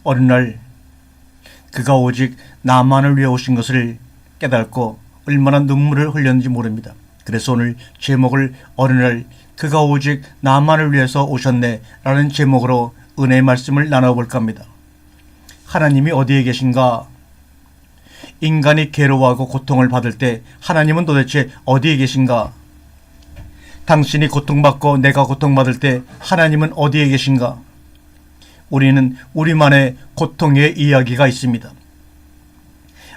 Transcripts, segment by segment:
어느 날 그가 오직 나만을 위해 오신 것을 깨닫고 얼마나 눈물을 흘렸는지 모릅니다. 그래서 오늘 제목을 어느 날 그가 오직 나만을 위해서 오셨네 라는 제목으로 은혜의 말씀을 나눠볼까 합니다. 하나님이 어디에 계신가? 인간이 괴로워하고 고통을 받을 때 하나님은 도대체 어디에 계신가? 당신이 고통받고 내가 고통받을 때 하나님은 어디에 계신가? 우리는 우리만의 고통의 이야기가 있습니다.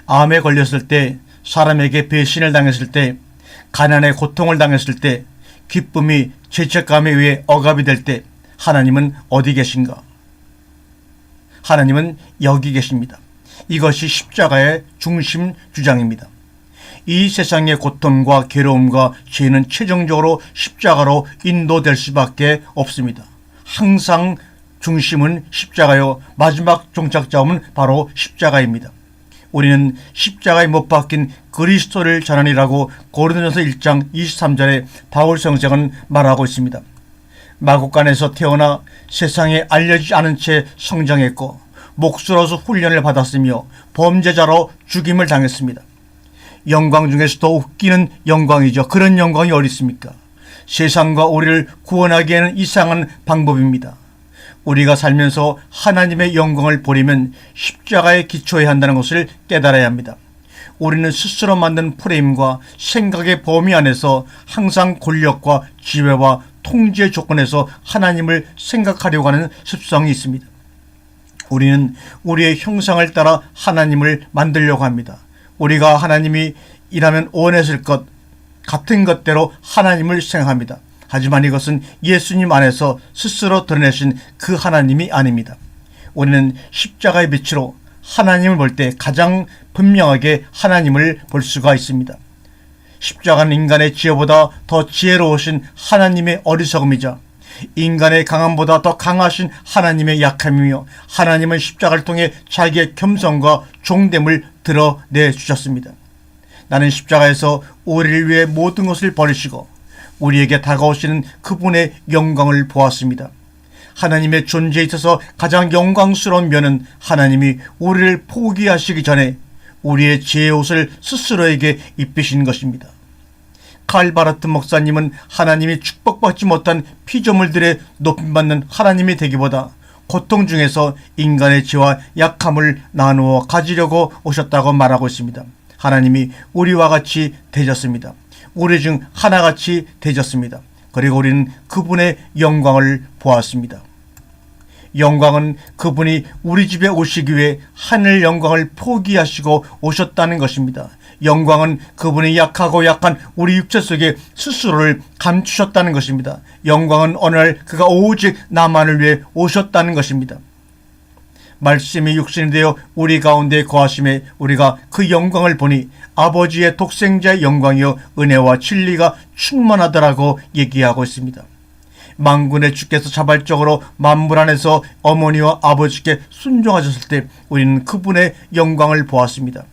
암에 걸렸을 때, 사람에게 배신을 당했을 때, 가난의 고통을 당했을 때, 기쁨이 죄책감에 의해 억압이 될 때 하나님은 어디 계신가? 하나님은 여기 계십니다. 이것이 십자가의 중심 주장입니다. 이 세상의 고통과 괴로움과 죄는 최종적으로 십자가로 인도될 수밖에 없습니다. 항상 중심은 십자가요, 마지막 종착점은 바로 십자가입니다. 우리는 십자가에 못 박힌 그리스도를 전하니라고 고린도전서 1장 23절에 바울 성경은 말하고 있습니다. 마국간에서 태어나 세상에 알려지지 않은 채 성장했고 목수로서 훈련을 받았으며 범죄자로 죽임을 당했습니다. 영광 중에서 더 웃기는 영광이죠. 그런 영광이 어디 있습니까? 세상과 우리를 구원하기에는 이상한 방법입니다. 우리가 살면서 하나님의 영광을 보려면 십자가에 기초해야 한다는 것을 깨달아야 합니다. 우리는 스스로 만든 프레임과 생각의 범위 안에서 항상 권력과 지배와 통제 조건에서 하나님을 생각하려고 하는 습성이 있습니다. 우리는 우리의 형상을 따라 하나님을 만들려고 합니다. 우리가 하나님이 이라면 원했을 것 같은 것대로 하나님을 생각합니다. 하지만 이것은 예수님 안에서 스스로 드러내신 그 하나님이 아닙니다. 우리는 십자가의 빛으로 하나님을 볼 때 가장 분명하게 하나님을 볼 수가 있습니다. 십자가는 인간의 지혜보다 더 지혜로우신 하나님의 어리석음이자 인간의 강함보다 더 강하신 하나님의 약함이며 하나님은 십자가를 통해 자기의 겸손과 종됨을 드러내 주셨습니다. 나는 십자가에서 우리를 위해 모든 것을 버리시고 우리에게 다가오시는 그분의 영광을 보았습니다. 하나님의 존재에 있어서 가장 영광스러운 면은 하나님이 우리를 포기하시기 전에 우리의 죄의 옷을 스스로에게 입히신 것입니다. 칼 바르트 목사님은 하나님이 축복받지 못한 피조물들의 높임받는 하나님이 되기보다 고통 중에서 인간의 죄와 약함을 나누어 가지려고 오셨다고 말하고 있습니다. 하나님이 우리와 같이 되셨습니다. 우리 중 하나같이 되셨습니다. 그리고 우리는 그분의 영광을 보았습니다. 영광은 그분이 우리 집에 오시기 위해 하늘 영광을 포기하시고 오셨다는 것입니다. 영광은 그분이 약하고 약한 우리 육체 속에 스스로를 감추셨다는 것입니다. 영광은 어느 날 그가 오직 나만을 위해 오셨다는 것입니다. 말씀이 육신이 되어 우리 가운데 거하심에 우리가 그 영광을 보니 아버지의 독생자의 영광이요 은혜와 진리가 충만하더라고 얘기하고 있습니다. 만군의 주께서 자발적으로 만물 안에서 어머니와 아버지께 순종하셨을 때 우리는 그분의 영광을 보았습니다.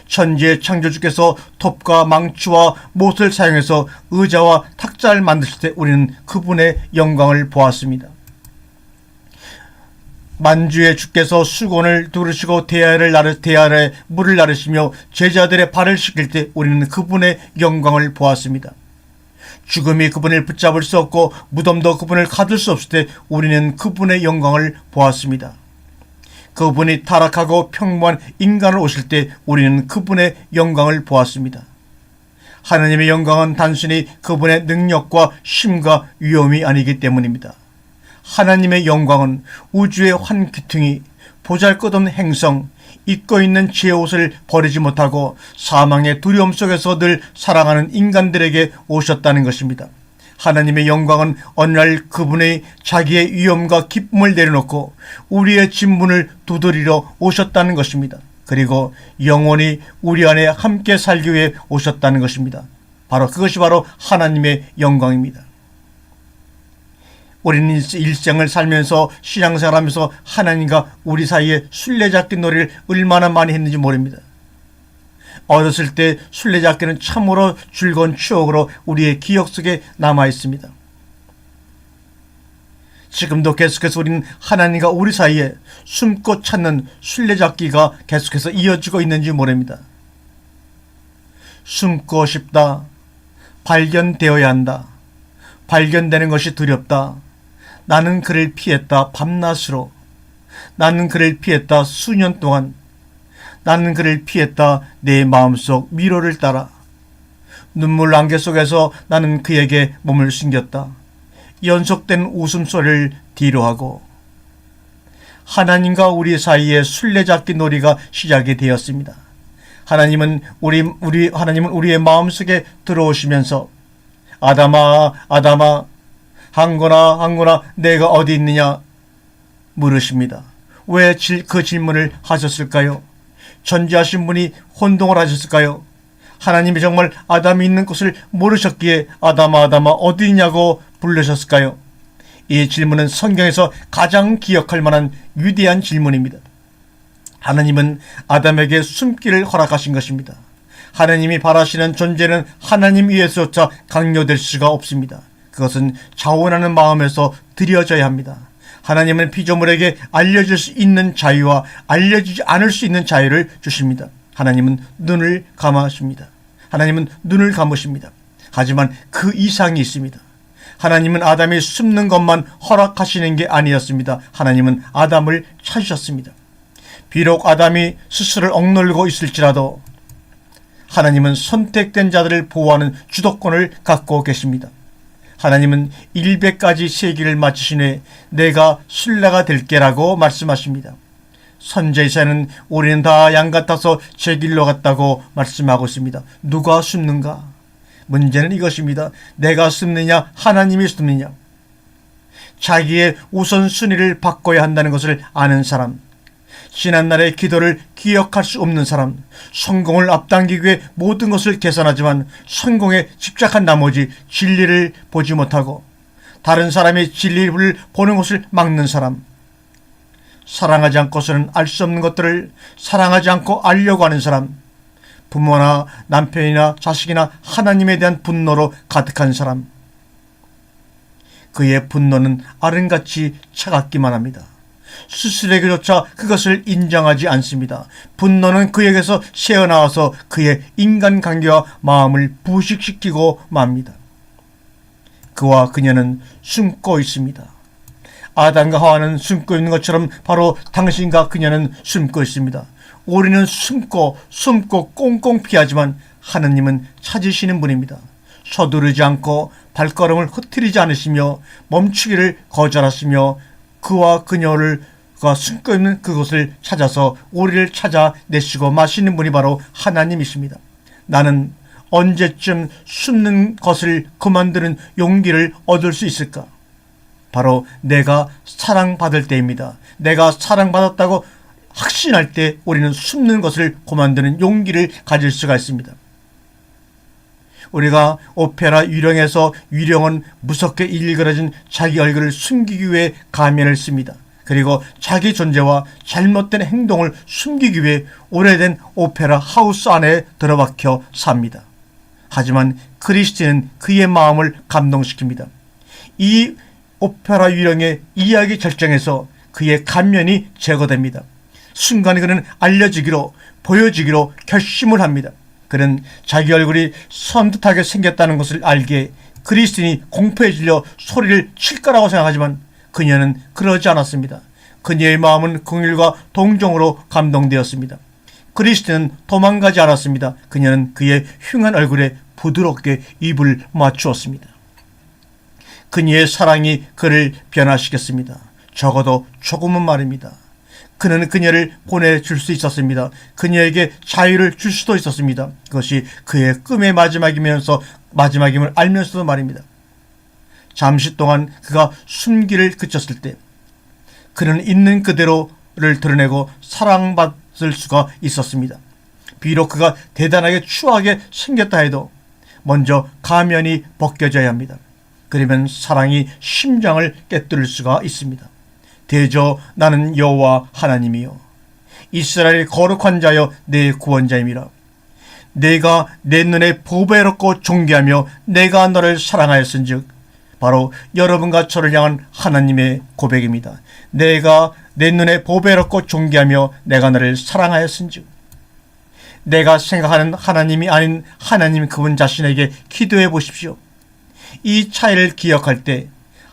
천지의 창조주께서 톱과 망치와 못을 사용해서 의자와 탁자를 만드실 때 우리는 그분의 영광을 보았습니다. 만주의 주께서 수건을 두르시고 대야에 물을 나르시며 제자들의 발을 씻길 때 우리는 그분의 영광을 보았습니다. 죽음이 그분을 붙잡을 수 없고 무덤도 그분을 가둘 수 없을 때 우리는 그분의 영광을 보았습니다. 그분이 타락하고 평범한 인간을 오실 때 우리는 그분의 영광을 보았습니다. 하나님의 영광은 단순히 그분의 능력과 힘과 위엄이 아니기 때문입니다. 하나님의 영광은 우주의 환기퉁이, 보잘것없는 행성, 입고 있는 죄의 옷을 버리지 못하고 사망의 두려움 속에서 늘 살아가는 인간들에게 오셨다는 것입니다. 하나님의 영광은 어느 날 그분의 자기의 위엄과 기쁨을 내려놓고 우리의 진문을 두드리러 오셨다는 것입니다. 그리고 영원히 우리 안에 함께 살기 위해 오셨다는 것입니다. 그것이 바로 하나님의 영광입니다. 우리는 일생을 살면서 신앙생활하면서 하나님과 우리 사이에 술래잡기 놀이를 얼마나 많이 했는지 모릅니다. 어렸을 때 술래잡기는 참으로 즐거운 추억으로 우리의 기억 속에 남아 있습니다. 지금도 계속해서 우리는 하나님과 우리 사이에 숨고 찾는 술래잡기가 계속해서 이어지고 있는지 모릅니다. 숨고 싶다. 발견되어야 한다. 발견되는 것이 두렵다. 나는 그를 피했다. 밤낮으로. 나는 그를 피했다. 수년 동안. 나는 그를 피했다. 내 마음속 미로를 따라. 눈물 안개 속에서 나는 그에게 몸을 숨겼다. 연속된 웃음소리를 뒤로하고 하나님과 우리 사이에 술래잡기 놀이가 시작이 되었습니다. 하나님은 우리의 마음속에 들어오시면서 아담아 아담아 한구나 내가 어디 있느냐 물으십니다. 왜 그 질문을 하셨을까요? 전지하신 분이 혼동을 하셨을까요? 하나님이 정말 아담이 있는 곳을 모르셨기에 아담아 아담아 어디 있냐고 부르셨을까요? 이 질문은 성경에서 가장 기억할 만한 위대한 질문입니다. 하나님은 아담에게 숨기를 허락하신 것입니다. 하나님이 바라시는 존재는 하나님 위에서조차 강요될 수가 없습니다. 그것은 자원하는 마음에서 드려져야 합니다. 하나님은 피조물에게 알려질 수 있는 자유와 알려지지 않을 수 있는 자유를 주십니다. 하나님은 눈을 감으십니다. 하나님은 눈을 감으십니다. 하지만 그 이상이 있습니다. 하나님은 아담이 숨는 것만 허락하시는 게 아니었습니다. 하나님은 아담을 찾으셨습니다. 비록 아담이 스스로를 억누르고 있을지라도 하나님은 선택된 자들을 보호하는 주도권을 갖고 계십니다. 하나님은 100가지 세기를 마치신 후에 내가 순례가 될게라고 말씀하십니다. 선지자는 우리는 다 양 같아서 제 길로 갔다고 말씀하고 있습니다. 누가 숨는가? 문제는 이것입니다. 내가 숨느냐 하나님이 숨느냐. 자기의 우선순위를 바꿔야 한다는 것을 아는 사람, 지난날의 기도를 기억할 수 없는 사람, 성공을 앞당기기 위해 모든 것을 계산하지만 성공에 집착한 나머지 진리를 보지 못하고 다른 사람의 진리를 보는 것을 막는 사람, 사랑하지 않고서는 알 수 없는 것들을 사랑하지 않고 알려고 하는 사람, 부모나 남편이나 자식이나 하나님에 대한 분노로 가득한 사람, 그의 분노는 아른같이 차갑기만 합니다. 스스로에게조차 그것을 인정하지 않습니다. 분노는 그에게서 새어나와서 그의 인간관계와 마음을 부식시키고 맙니다. 그와 그녀는 숨고 있습니다. 아담과 하와는 숨고 있는 것처럼 바로 당신과 그녀는 숨고 있습니다. 우리는 숨고 꽁꽁 피하지만 하느님은 찾으시는 분입니다. 서두르지 않고 발걸음을 흐트리지 않으시며 멈추기를 거절하시며 그와 그녀가 숨고 있는 그곳을 찾아서 우리를 찾아내시고 마시는 분이 바로 하나님이십니다. 나는 언제쯤 숨는 것을 그만두는 용기를 얻을 수 있을까? 바로 내가 사랑받을 때입니다. 내가 사랑받았다고 확신할 때 우리는 숨는 것을 그만두는 용기를 가질 수가 있습니다. 우리가 오페라 유령에서 유령은 무섭게 일그러진 자기 얼굴을 숨기기 위해 가면을 씁니다. 그리고 자기 존재와 잘못된 행동을 숨기기 위해 오래된 오페라 하우스 안에 들어박혀 삽니다. 하지만 크리스티는 그의 마음을 감동시킵니다. 이 오페라 유령의 이야기 절정에서 그의 간면이 제거됩니다. 순간 그는 알려지기로 보여지기로 결심을 합니다. 그는 자기 얼굴이 선뜻하게 생겼다는 것을 알기에 크리스틴이 공포에 질려 소리를 칠 거라고 생각하지만 그녀는 그러지 않았습니다. 그녀의 마음은 긍휼과 동정으로 감동되었습니다. 크리스틴은 도망가지 않았습니다. 그녀는 그의 흉한 얼굴에 부드럽게 입을 맞추었습니다. 그녀의 사랑이 그를 변화시켰습니다. 적어도 조금은 말입니다. 그는 그녀를 보내줄 수 있었습니다. 그녀에게 자유를 줄 수도 있었습니다. 그것이 그의 꿈의 마지막임을 알면서도 말입니다. 잠시 동안 그가 숨기를 그쳤을 때 그는 있는 그대로를 드러내고 사랑받을 수가 있었습니다. 비록 그가 대단하게 추하게 생겼다 해도 먼저 가면이 벗겨져야 합니다. 그러면 사랑이 심장을 꿰뚫을 수가 있습니다. 대저 나는 여호와 하나님이요 이스라엘의 거룩한 자여 내 구원자임이라. 내가 내 눈에 보배롭고 존귀하며 내가 너를 사랑하였은즉 바로 여러분과 저를 향한 하나님의 고백입니다. 내가 내 눈에 보배롭고 존귀하며 내가 너를 사랑하였은즉. 내가 생각하는 하나님이 아닌 하나님 그분 자신에게 기도해 보십시오. 이 차이를 기억할 때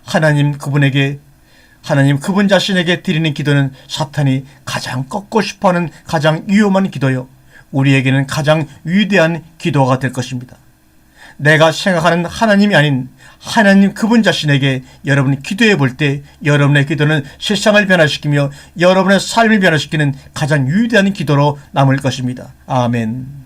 하나님 그분 자신에게 드리는 기도는 사탄이 가장 꺾고 싶어하는 가장 위험한 기도요, 우리에게는 가장 위대한 기도가 될 것입니다. 내가 생각하는 하나님이 아닌 하나님 그분 자신에게 여러분이 기도해 볼 때 여러분의 기도는 세상을 변화시키며 여러분의 삶을 변화시키는 가장 위대한 기도로 남을 것입니다. 아멘.